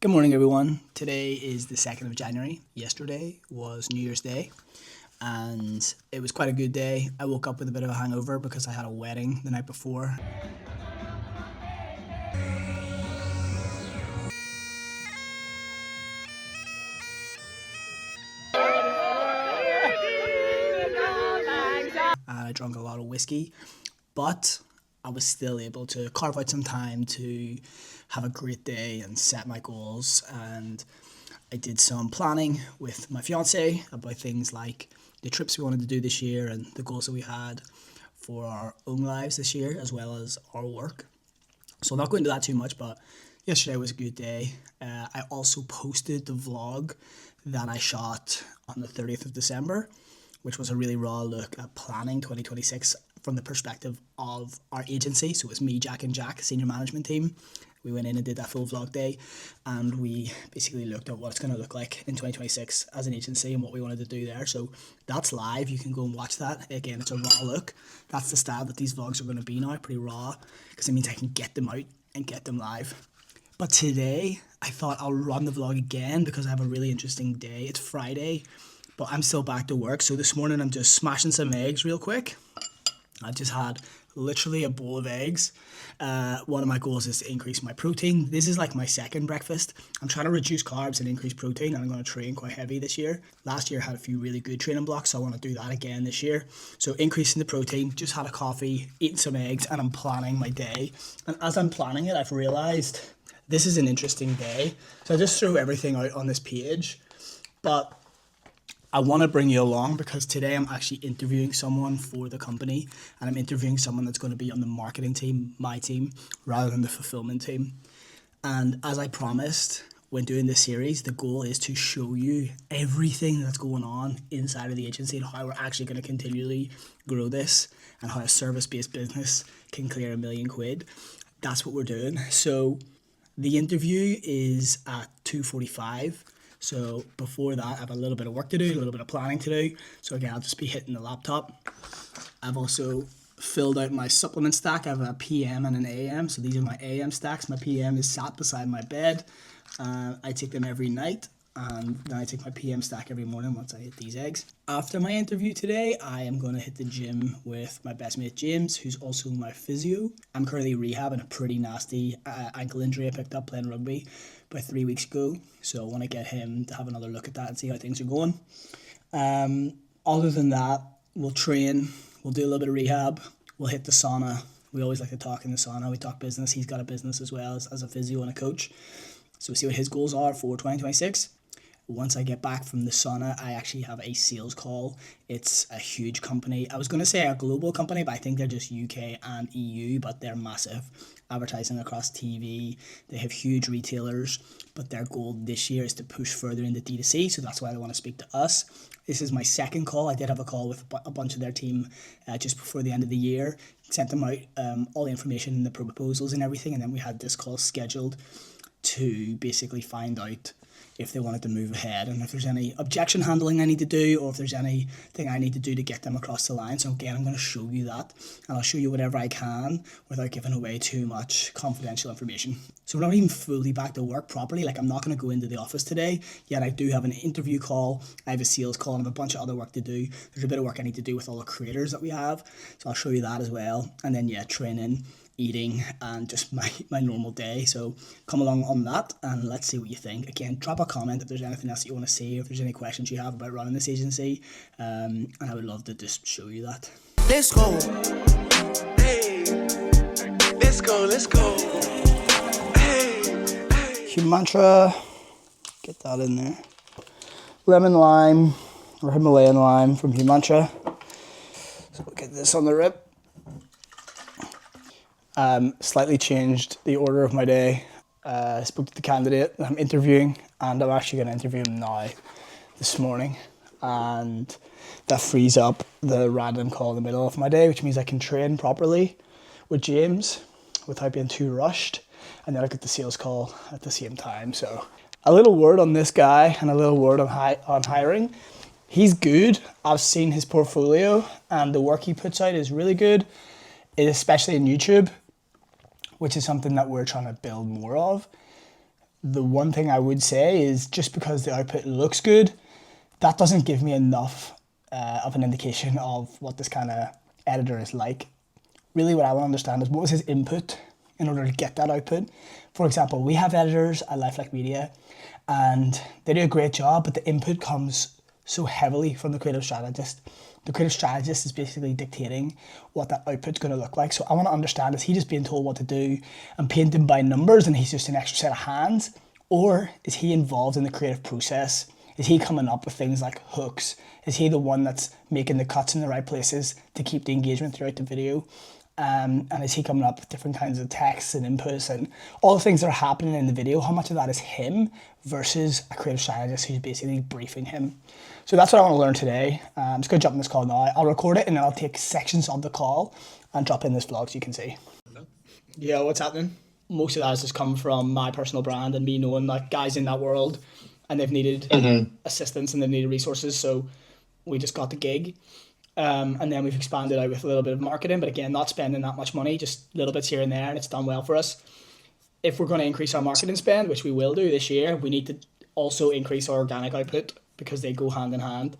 Good morning, everyone. Today is the 2nd of January. Yesterday was New Year's Day, and it was quite a good day. I woke up with a bit of a hangover because I had a wedding the night before. And I drank a lot of whiskey, but I was still able to carve out some time to have a great day and set my goals. And I did some planning with my fiance about things like the trips we wanted to do this year and the goals that we had for our own lives this year, as well as our work. So I'll not go into that too much, but yesterday was a good day. I also posted the vlog that I shot on the 30th of December, which was a really raw look at planning 2026 from the perspective of our agency. So it was me, Jack and Jack, senior management team. We went in and did that full vlog day, and we basically looked at what it's going to look like in 2026 as an agency and what we wanted to do there. So that's live. You can go and watch that. Again, it's a raw look. That's the style that these vlogs are going to be now, pretty raw, because it means I can get them out and get them live. But today, I thought I'll run the vlog again because I have a really interesting day. It's Friday, but I'm still back to work. So this morning, I'm just smashing some eggs real quick. I just had literally a bowl of eggs. One of my goals is to increase my protein. This is like my second breakfast. I'm trying to reduce carbs and increase protein, and I'm going to train quite heavy this year. Last year I had a few really good training blocks, so I want to do that again this year. So increasing the protein, just had a coffee, eating some eggs, and I'm planning my day. And as I'm planning it, I've realized this is an interesting day. So I just threw everything out on this page, but I want to bring you along because today I'm actually interviewing someone for the company, and I'm interviewing someone that's going to be on the marketing team, my team, rather than the fulfillment team. And as I promised when doing this series, the goal is to show you everything that's going on inside of the agency and how we're actually going to continually grow this and how a service-based business can clear £1,000,000. That's what we're doing. So the interview is at 2:45. So before that, I have a little bit of work to do, a little bit of planning to do. So again, I'll just be hitting the laptop. I've also filled out my supplement stack. I have a PM and an AM. So these are my AM stacks. My PM is sat beside my bed. I take them every night. And then I take my PM stack every morning once I hit these eggs. After my interview today, I am going to hit the gym with my best mate James, who's also my physio. I'm currently rehabbing a pretty nasty ankle injury I picked up playing rugby about 3 weeks ago. So I want to get him to have another look at that and see how things are going. Other than that, we'll train, we'll do a little bit of rehab, we'll hit the sauna. We always like to talk in the sauna. We talk business. He's got a business as well as a physio and a coach. So we'll see what his goals are for 2026. Once I get back from the sauna, I actually have a sales call. It's a huge company. I was going to say a global company, but I think they're just UK and EU, but they're massive. Advertising across TV. They have huge retailers, but their goal this year is to push further into D2C, so that's why they want to speak to us. This is my second call. I did have a call with a bunch of their team just before the end of the year. Sent them out all the information and the proposals and everything, and then we had this call scheduled to basically find out if they wanted to move ahead and if there's any objection handling I need to do or if there's anything I need to do to get them across the line. So again, I'm going to show you that, and I'll show you whatever I can without giving away too much confidential information. So we're not even fully back to work properly. Like, I'm not going to go into the office today, yet I do have an interview call, I have a sales call, and I have a bunch of other work to do. There's a bit of work I need to do with all the creators that we have, so I'll show you that as well. And then training, eating, and just my normal day. So come along on that and let's see what you think. Again, drop a comment if there's anything else that you want to see, if there's any questions you have about running this agency, and I would love to just show you that. Let's go. Hey. Let's go. Hey. Human mantra, get that in there. Lemon lime or Himalayan lime from Human mantra. So we'll get this on the rip. Slightly changed the order of my day. I spoke to the candidate that I'm interviewing, and I'm actually going to interview him now, this morning. And that frees up the random call in the middle of my day, which means I can train properly with James without being too rushed. And then I get the sales call at the same time. So a little word on this guy and a little word on hiring. He's good. I've seen his portfolio and the work he puts out is really good, especially in YouTube, which is something that we're trying to build more of. The one thing I would say is just because the output looks good, that doesn't give me enough of an indication of what this kind of editor is like. Really what I want to understand is what was his input in order to get that output. For example, we have editors at Lifelike Media and they do a great job, but the input comes so heavily from the creative strategist. The creative strategist is basically dictating what that output's going to look like. So I want to understand, is he just being told what to do and painting by numbers and he's just an extra set of hands? Or is he involved in the creative process? Is he coming up with things like hooks? Is he the one that's making the cuts in the right places to keep the engagement throughout the video? And is he coming up with different kinds of texts and inputs and all the things that are happening in the video? How much of that is him versus a creative strategist who's basically briefing him? So that's what I want to learn today. I'm just going to jump in this call now. I'll record it and then I'll take sections of the call and drop in this vlog so you can see. Yeah, what's happening? Most of that has just come from my personal brand and me knowing like guys in that world and they've needed assistance and they've needed resources. So we just got the gig. And then we've expanded out with a little bit of marketing, but again, not spending that much money, just little bits here and there, and it's done well for us. If we're going to increase our marketing spend, which we will do this year, we need to also increase our organic output because they go hand in hand.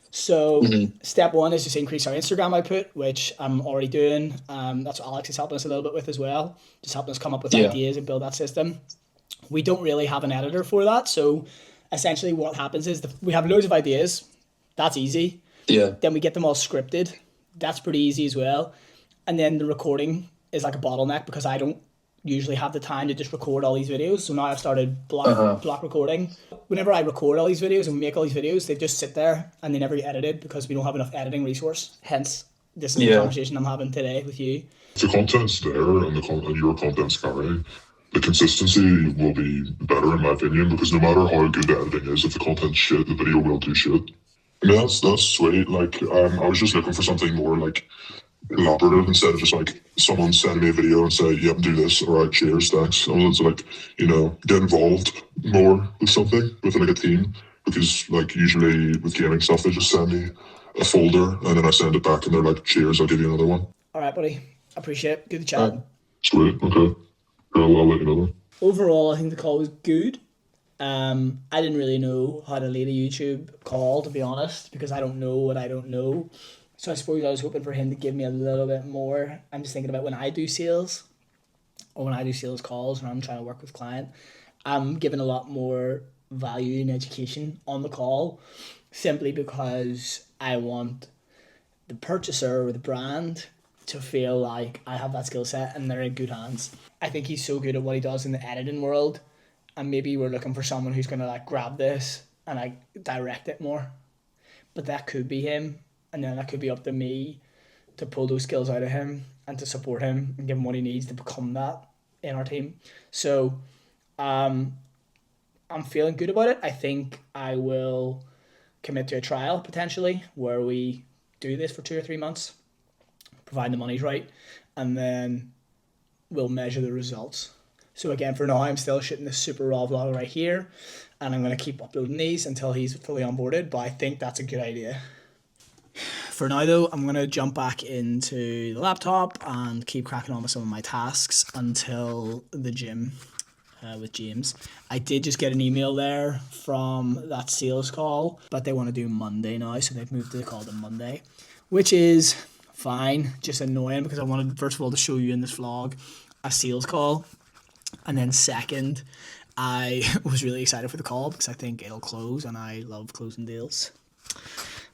So step one is just increase our Instagram output, which I'm already doing. That's what Alex is helping us a little bit with as well, just helping us come up with ideas and build that system. We don't really have an editor for that, so essentially what happens is we have loads of ideas. That's easy. Yeah. Then we get them all scripted. That's pretty easy as well. And then the recording is like a bottleneck because I don't usually have the time to just record all these videos. So now I've started block recording. Whenever I record all these videos and we make all these videos, they just sit there and they never get edited because we don't have enough editing resource. Hence, this is the conversation I'm having today with you. If the content's there and your content's carrying, the consistency will be better in my opinion because no matter how good the editing is, if the content's shit, the video will do shit. I mean, that's sweet. Like, I was just looking for something more like collaborative instead of just like someone send me a video and say, "Yep, do this." All right, cheers, thanks. I was like, get involved more with something with like a team because like usually with gaming stuff they just send me a folder and then I send it back and they're like, "Cheers, I'll give you another one." All right, buddy. Appreciate it. Good to chat. Sweet. Okay. I'll let you know then. Overall, I think the call was good. I didn't really know how to lead a YouTube call, to be honest, because I don't know what I don't know. So I suppose I was hoping for him to give me a little bit more. I'm just thinking about when I do sales or when I do sales calls and I'm trying to work with client, I'm giving a lot more value and education on the call simply because I want the purchaser or the brand to feel like I have that skill set and they're in good hands. I think he's so good at what he does in the editing world. And maybe we're looking for someone who's going to like grab this and like direct it more. But that could be him. And then that could be up to me to pull those skills out of him and to support him and give him what he needs to become that in our team. So I'm feeling good about it. I think I will commit to a trial potentially where we do this for 2 or 3 months, provide the money's right, and then we'll measure the results. So again, for now, I'm still shooting this super raw vlog right here, and I'm going to keep uploading these until he's fully onboarded, but I think that's a good idea. For now, though, I'm going to jump back into the laptop and keep cracking on with some of my tasks until the gym with James. I did just get an email there from that sales call, but they want to do Monday now, so they've moved the call to Monday, which is fine, just annoying because I wanted, first of all, to show you in this vlog a sales call. And then second, I was really excited for the call because I think it'll close and I love closing deals.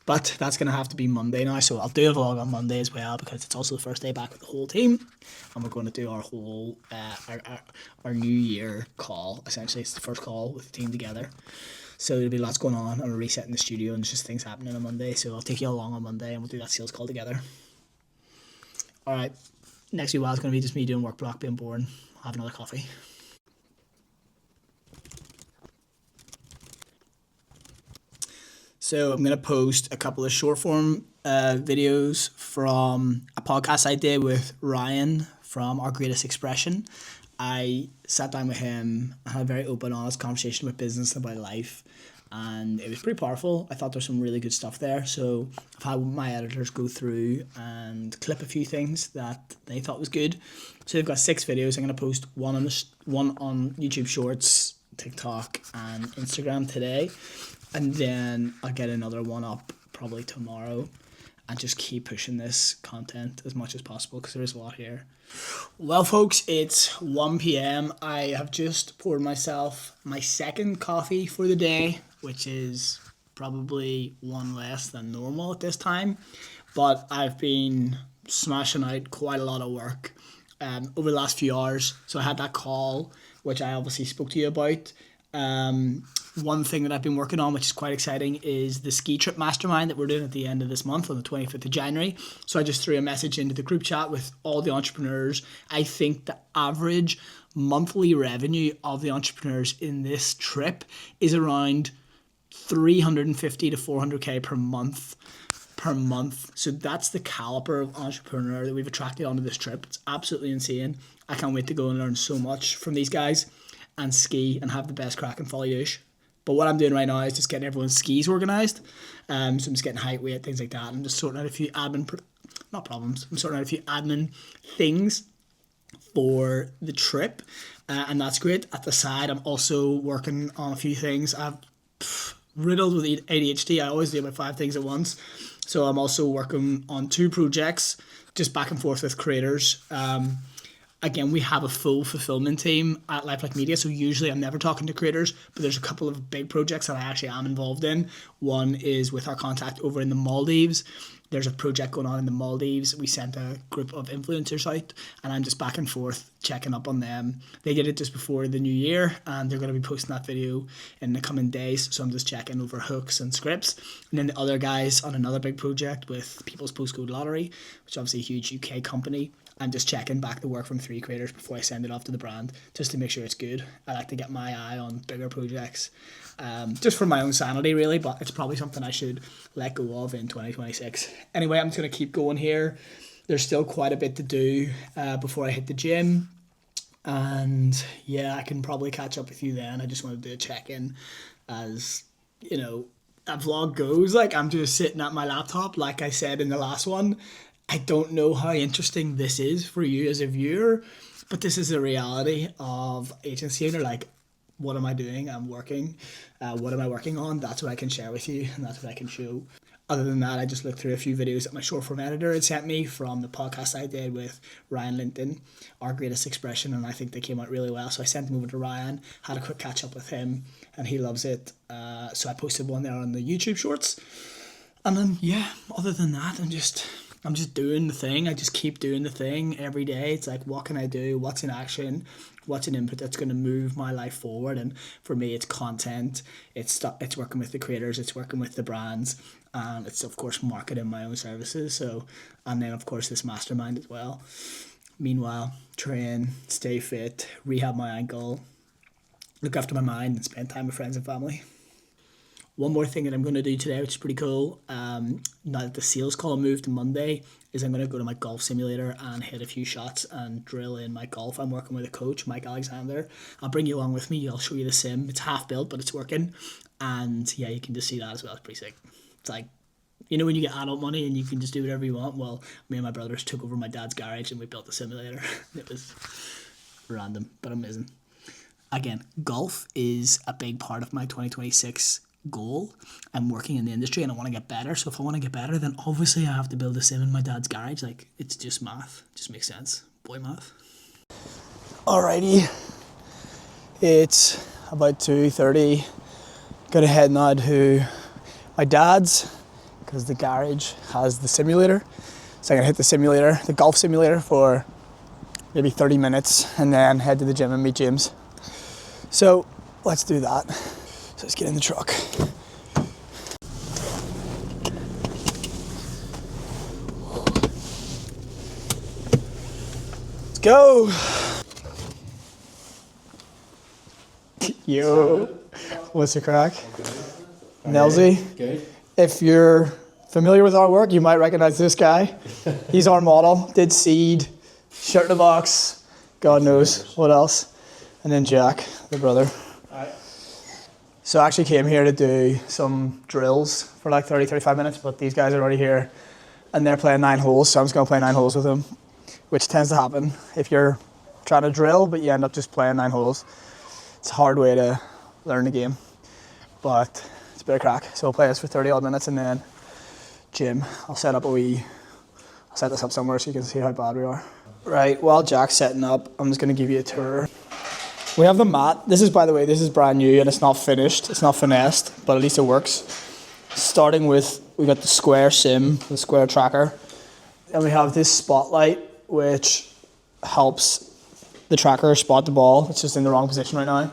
But that's going to have to be Monday now. So I'll do a vlog on Monday as well because it's also the first day back with the whole team. And we're going to do our whole, our New Year call. Essentially, it's the first call with the team together. So there'll be lots going on. I'm resetting the studio and just things happening on Monday. So I'll take you along on Monday and we'll do that sales call together. All right. Next week, it's going to be just me doing work block, being boring. Have another coffee. So I'm going to post a couple of short form videos from a podcast I did with Ryan from Our Greatest Expression. I sat down with him and had a very open, honest conversation about business and about life. And it was pretty powerful. I thought there's some really good stuff there. So I've had my editors go through and clip a few things that they thought was good. So they've got 6 videos. I'm going to post one on YouTube Shorts TikTok and Instagram today, and then I'll get another one up probably tomorrow, and just keep pushing this content as much as possible because there is a lot here. Well, folks, it's 1 p.m. I have just poured myself my second coffee for the day, which is probably one less than normal at this time, but I've been smashing out quite a lot of work over the last few hours. So I had that call, which I obviously spoke to you about. One thing that I've been working on, which is quite exciting, is the ski trip mastermind that we're doing at the end of this month on the 25th of January. So I just threw a message into the group chat with all the entrepreneurs. I think the average monthly revenue of the entrepreneurs in this trip is around 350 to 400k per month. So that's the caliber of entrepreneur that we've attracted onto this trip. It's absolutely insane. I can't wait to go and learn so much from these guys and ski and have the best crack and follow douche. But what I'm doing right now is just getting everyone's skis organised. So I'm just getting height, weight, things like that. I'm just sorting out a few I'm sorting out a few admin things for the trip. And that's great. At the side, I'm also working on a few things. I'm riddled with ADHD. I always do about 5 things at once. So I'm also working on 2 projects, just back and forth with creators. Again, we have a full fulfillment team at Lifelike Media, so usually I'm never talking to creators, but there's a couple of big projects that I actually am involved in. One is with our contact over in the Maldives. There's a project going on in the Maldives. We sent a group of influencers out, and I'm just back and forth checking up on them. They did it just before the new year, and they're going to be posting that video in the coming days, so I'm just checking over hooks and scripts. And then the other guys on another big project with People's Postcode Lottery, which is obviously a huge UK company. I'm just checking back the work from 3 creators before I send it off to the brand, just to make sure it's good. I like to get my eye on bigger projects, just for my own sanity, really, but it's probably something I should let go of in 2026. Anyway, I'm just going to keep going here. There's still quite a bit to do before I hit the gym. And yeah, I can probably catch up with you then. I just wanted to check in as, you know, a vlog goes. Like, I'm just sitting at my laptop, like I said in the last one. I don't know how interesting this is for you as a viewer, but this is the reality of agency owner. Like, what am I doing? I'm working. What am I working on? That's what I can share with you, and that's what I can show. Other than that, I just looked through a few videos that my short form editor had sent me from the podcast I did with Ryan Linton, Our Greatest Expression, and I think they came out really well. So I sent them over to Ryan, had a quick catch up with him, and he loves it. So I posted one there on the YouTube shorts. And then, yeah, other than that, I'm just doing the thing. I just keep doing the thing every day. It's like, what can I do? What's in action? What's an input that's going to move my life forward? And for me, it's content. It's working with the creators. It's working with the brands. And it's, of course, marketing my own services. So, and then, of course, this mastermind as well. Meanwhile, train, stay fit, rehab my ankle, look after my mind, and spend time with friends and family. One more thing that I'm going to do today, which is pretty cool, now that the sales call moved to Monday, is I'm going to go to my golf simulator and hit a few shots and drill in my golf. I'm working with a coach, Mike Alexander. I'll bring you along with me. I'll show you the sim. It's half built, but it's working. And yeah, you can just see that as well. It's pretty sick. It's like, you know, when you get adult money and you can just do whatever you want. Well, me and my brothers took over my dad's garage and we built the simulator. It was random, but amazing. Again, golf is a big part of my 2026 goal. I'm working in the industry and I want to get better. So if I want to get better, then obviously I have to build a sim in my dad's garage. Like, it's just math. It just makes sense. Boy math. Alrighty. It's about 2:30. Gonna head now to my dad's because the garage has the simulator. So I'm gonna hit the simulator, the golf simulator, for maybe 30 minutes and then head to the gym and meet James. So let's do that. So let's get in the truck. Let's go. Yo, what's the crack? Nelsy. Good. If you're familiar with our work, you might recognize this guy. He's our model. Did Seed, Shirt in a Box, God knows what else. And then Jack, the brother. So I actually came here to do some drills for like 30-35 minutes, but these guys are already here and they're playing 9 holes, so I'm just going to play 9 holes with them, which tends to happen if you're trying to drill, but you end up just playing 9 holes. It's a hard way to learn the game. But it's a bit of crack. So we'll play this for 30 odd minutes and then gym. I'll set this up somewhere so you can see how bad we are. Right, while Jack's setting up, I'm just gonna give you a tour. We have the mat. This is, by the way, this is brand new and it's not finished. It's not finessed, but at least it works. Starting with, we got the square sim, the square tracker. And we have this spotlight, which helps the tracker spot the ball. It's just in the wrong position right now,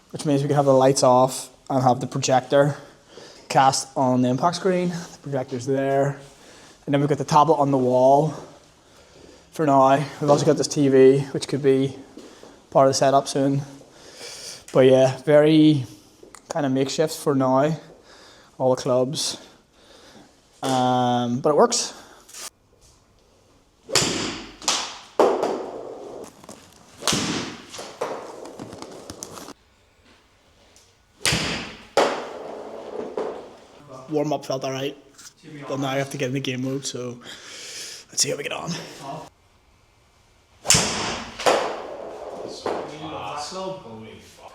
which means we can have the lights off and have the projector cast on the impact screen. The projector's there. And then we've got the tablet on the wall for now. We've also got this TV, which could be part of the setup soon. But yeah, very kind of makeshift for now. All the clubs. But it works. Warm up felt alright, but now I have to get in the game mode, so let's see how we get on. Holy fuck.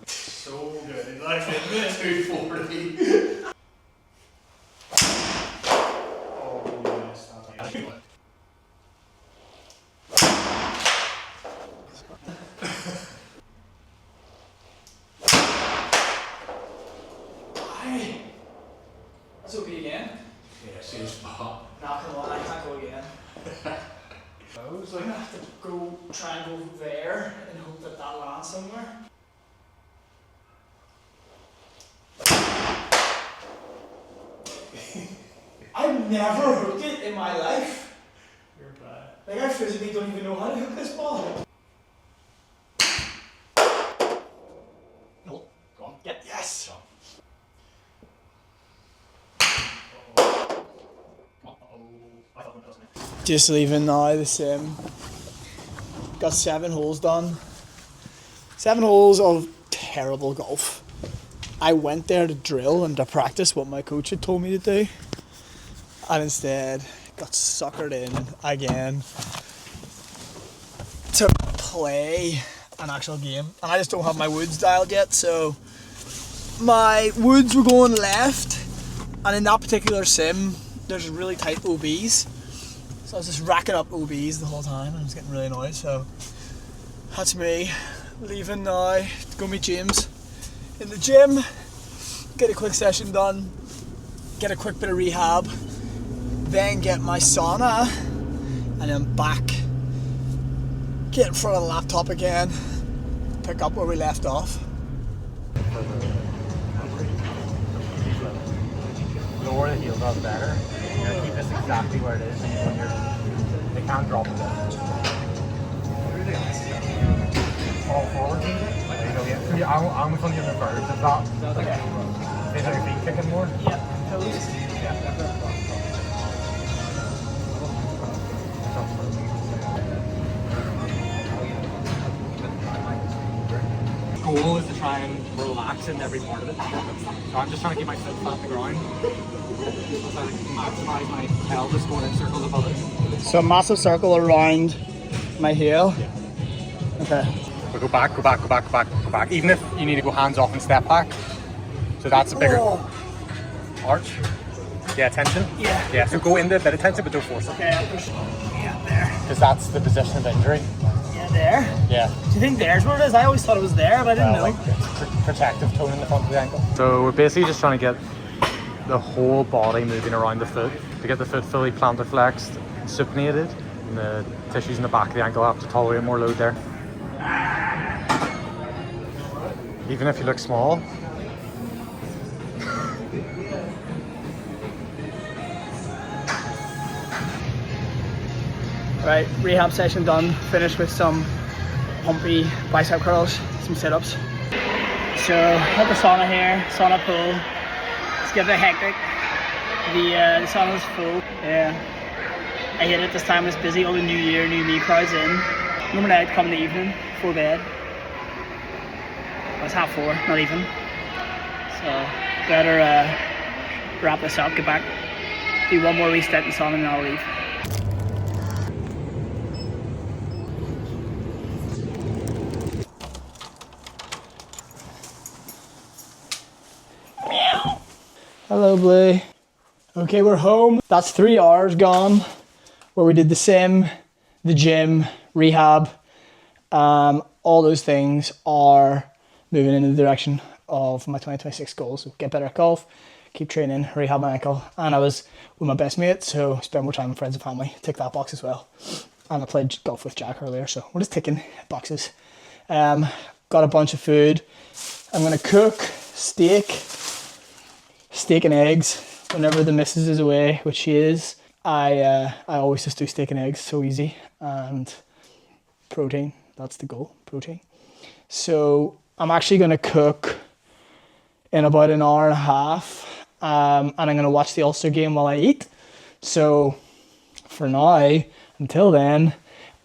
So good. Like, minute 240. Oh, yes, that's it. That's okay again. Yeah, same spot. Not gonna lie, I can't go again. So I'm gonna have to try and go there and hope that that lands somewhere. I've never hooked it in my life. You're bad. Like, I physically don't even know how to hook this ball. No, go on, get, yes! Just leaving now the sim. Got 7 holes done. 7 holes of terrible golf. I went there to drill and to practice what my coach had told me to do. And instead got suckered in again to play an actual game. And I just don't have my woods dialed yet, so my woods were going left. And in that particular sim, there's really tight OBs. So I was just racking up OBs the whole time and I was getting really annoyed. So that's me leaving now to go meet James in the gym, get a quick session done, get a quick bit of rehab, then get my sauna, and then back, get in front of the laptop again, pick up where we left off. Lower the heels are better. You're gonna keep this exactly where it is when they can't drop it down. Fall forward. There you go, yeah. I'm going to give it a bird. Is that okay? Is your feet kicking more? Yeah, toes. Goal is to try and relax in every part of it. So I'm just trying to keep my foot flat on the ground. So I can maximize my pelvis going in circles above it. So a massive circle around my heel. Yeah. Okay. But go back, go back, go back, go back, go back. Even if you need to go hands off and step back. So that's a bigger arch. Yeah, tension. Yeah. Yeah, so go into a bit of tension but don't force it. Okay, I'll push. Yeah, there. Because that's the position of injury. Yeah, there. Yeah. Do you think there's where it is? I always thought it was there, but I didn't know. Like protective tone in the front of the ankle. So we're basically just trying to get the whole body moving around the foot to get the foot fully plantar flexed, supinated, and the tissues in the back of the ankle have to tolerate more load there. Even if you look small. Right, rehab session done. Finished with some pumpy bicep curls, some sit-ups. So, got the sauna here, sauna pool. It's getting a bit hectic. The sauna's full. Yeah, I hate it this time. It's busy. All the New Year, New Me crowds in. Normally I'd come in the evening before bed. Well, it's 4:30, not even. So, better wrap this up, get back, do one more wee stint in the sauna, and then I'll leave. Hello, Blue. Okay, we're home. That's 3 hours gone where we did the sim, the gym, rehab. All those things are moving in the direction of my 2026 goals. So get better at golf, keep training, rehab my ankle. And I was with my best mate, so spend more time with friends and family. Tick that box as well. And I played golf with Jack earlier, so we're just ticking boxes. Got a bunch of food. I'm gonna cook steak and eggs whenever the missus is away, which she is. I always just do steak and eggs, so easy. And protein, that's the goal, protein. So I'm actually gonna cook in about an hour and a half, and I'm gonna watch the Ulster game while I eat. So for now, until then,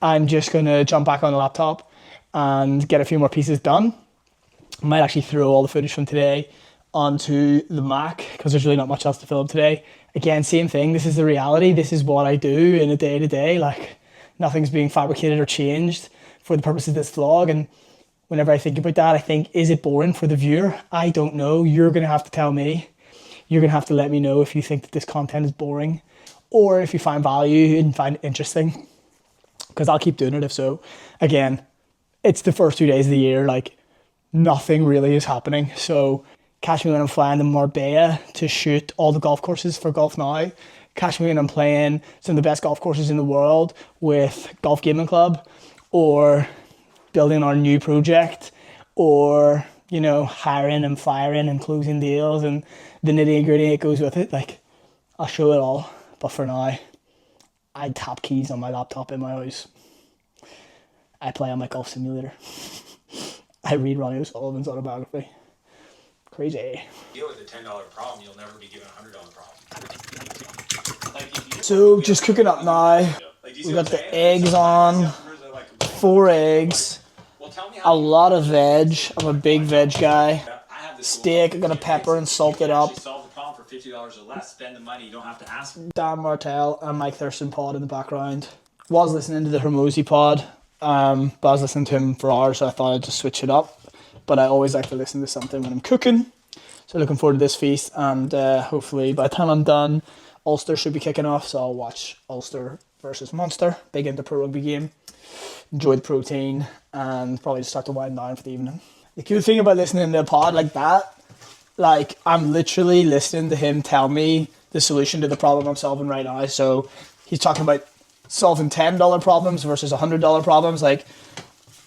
I'm just gonna jump back on the laptop and get a few more pieces done. I might actually throw all the footage from today onto the Mac because there's really not much else to film today. Again, same thing. This is the reality. This is what I do in a day to day. Like nothing's being fabricated or changed for the purpose of this vlog. And whenever I think about that, I think, is it boring for the viewer? I don't know. You're going to have to tell me. You're going to have to let me know if you think that this content is boring or if you find value and find it interesting, because I'll keep doing it if so. Again, it's the first 2 days of the year. Like nothing really is happening. So catch me when I'm flying to Marbella to shoot all the golf courses for Golf Now. Catch me when I'm playing some of the best golf courses in the world with Golf Gaming Club, or building our new project, or, you know, hiring and firing and closing deals and the nitty gritty that goes with it. Like, I'll show it all. But for now, I tap keys on my laptop in my house. I play on my golf simulator. I read Ronnie O'Sullivan's autobiography. Crazy. Deal with the $10 problem, you'll never be given a $100 problem. So just cooking up now. We got the eggs on. 4 eggs. A lot of veg. I'm a big veg guy. Steak, I'm gonna pepper and salt it up. Solve the problem for $50 or less. Spend the money, you don't have to ask. Dan Martell and Mike Thurston pod in the background. Was listening to the Hermosi pod, but I was listening to him for hours, so I thought I'd just switch it up. But I always like to listen to something when I'm cooking. So looking forward to this feast, and hopefully by the time I'm done, Ulster should be kicking off, so I'll watch Ulster versus Munster. Big into pro rugby game. Enjoy the protein, and probably just start to wind down for the evening. The cool thing about listening to a pod like that, like I'm literally listening to him tell me the solution to the problem I'm solving right now. So he's talking about solving $10 problems versus $100 problems. Like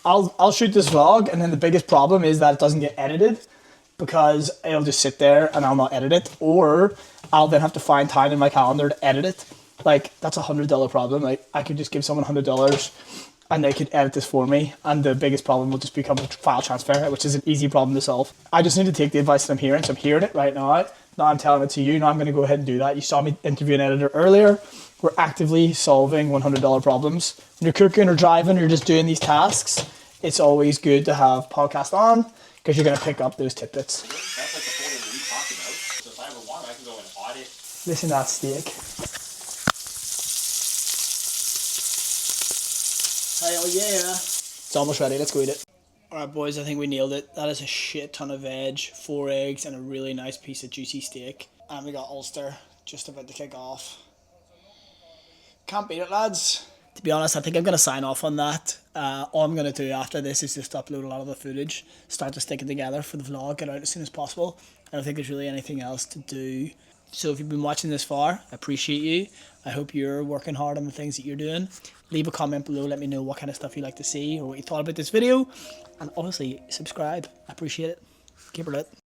I'll shoot this vlog, and then the biggest problem is that it doesn't get edited, because it'll just sit there and I'll not edit it, or I'll then have to find time in my calendar to edit it. Like that's $100 problem. Like I could just give someone $100 and they could edit this for me, and the biggest problem will just become a file transfer, which is an easy problem to solve. I just need to take the advice that I'm hearing, so I'm hearing it right now. Now I'm telling it to you. Now I'm going to go ahead and do that. You saw me interview an editor earlier. We're actively solving $100 problems. When you're cooking or driving or you're just doing these tasks, it's always good to have podcast on, because you're going to pick up those tidbits. That's like the folder that we talked about. So if I ever want, I can go and audit. Listen to that steak. Hell yeah. It's almost ready. Let's go eat it. Alright boys, I think we nailed it. That is a shit ton of veg, 4 eggs, and a really nice piece of juicy steak. And we got Ulster just about to kick off. Can't beat it, lads. To be honest, I think I'm going to sign off on that. All I'm going to do after this is just upload a lot of the footage, start to stick it together for the vlog, get out as soon as possible. I don't think there's really anything else to do. So if you've been watching this far, I appreciate you. I hope you're working hard on the things that you're doing. Leave a comment below, let me know what kind of stuff you'd like to see or what you thought about this video. And obviously, subscribe. I appreciate it. Keep it lit.